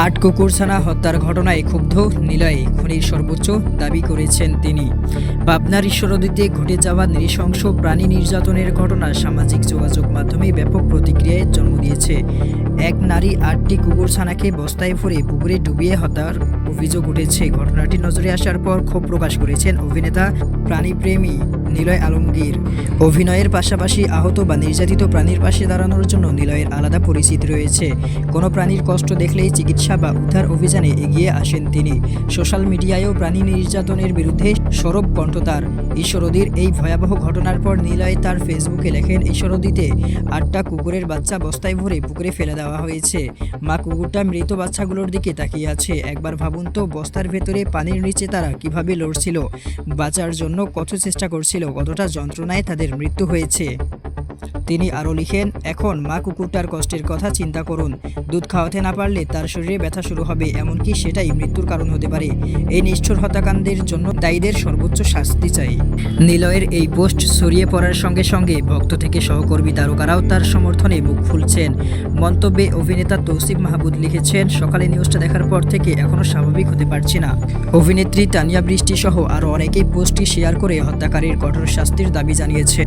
আট কুকুরছানা হত্যার ঘটনায় ক্ষুব্ধ নিলয় খুনির সর্বোচ্চ দাবি করেছেন তিনি। পাবনার ঈশ্বরদীতে ঘটে যাওয়া নৃশংস প্রাণী নির্যাতনের ঘটনা সামাজিক যোগাযোগ মাধ্যমে ব্যাপক প্রতিক্রিয়ায় জন্ম দিয়েছে। এক নারী ৮টি কুকুরছানাকে বস্তায় ভরে পুকুরে ডুবিয়ে হত্যার অভিযোগ উঠেছে। ঘটনাটি নজরে আসার পর ক্ষোভ প্রকাশ করেছেন অভিনেতা প্রাণীপ্রেমী নিলয় আলমগীর। অভিনয়ের পাশাপাশি আহত বা নির্যাতিত প্রাণীর পাশে দাঁড়ানোর জন্য নিলয়ের আলাদা পরিচিতি রয়েছে। কোনো প্রাণীর কষ্ট দেখলেই চিকিৎসা বা উদ্ধার অভিযানে এগিয়ে আসেন তিনি। সোশ্যাল মিডিয়ায়ও প্রাণী নির্যাতনের বিরুদ্ধে সরব কণ্ঠ তার। ঈশ্বরদীর এই ভয়াবহ ঘটনার পর নিলয় তার ফেসবুকে লেখেন, ঈশ্বরদীতে ৮টা কুকুরের বাচ্চা বস্তায় ভরে পুকুরে ফেলে দেওয়া হয়েছে। মা কুকুরটা মৃত বাচ্চাগুলোর দিকে তাকিয়ে আছে। একবার ভাবুন তো, বস্তার ভেতরে পানির নিচে তারা কিভাবে লড়ছিল, বাঁচার জন্য কত চেষ্টা করছিল, কতটা যন্ত্রণায় তাদের মৃত্যু হয়েছে। তিনি আরও লিখেন, এখন মা কুকুরটার কষ্টের কথা চিন্তা করুন। দুধ খাওয়াতে না পারলে তার শরীরে ব্যথা শুরু হবে, এমনকি সেটাই মৃত্যুর কারণ হতে পারে। এই নিষ্ঠুর হত্যাকাণ্ডের জন্য দায়ীদের সর্বোচ্চ শাস্তি চাই। নিলয়ের এই পোস্ট ছড়িয়ে পড়ার সঙ্গে সঙ্গে ভক্ত থেকে সহকর্মী তারকারাও তার সমর্থনে মুখ খুলছেন। মন্তব্যে অভিনেতা তৌসিফ মাহমুদ লিখেছেন, সকালে নিউজটা দেখার পর থেকে এখনও স্বাভাবিক হতে পারছি না। অভিনেত্রী তানিয়া বৃষ্টি সহ আরও অনেকেই পোস্টটি শেয়ার করে হত্যাকারীর কঠোর শাস্তির দাবি জানিয়েছে।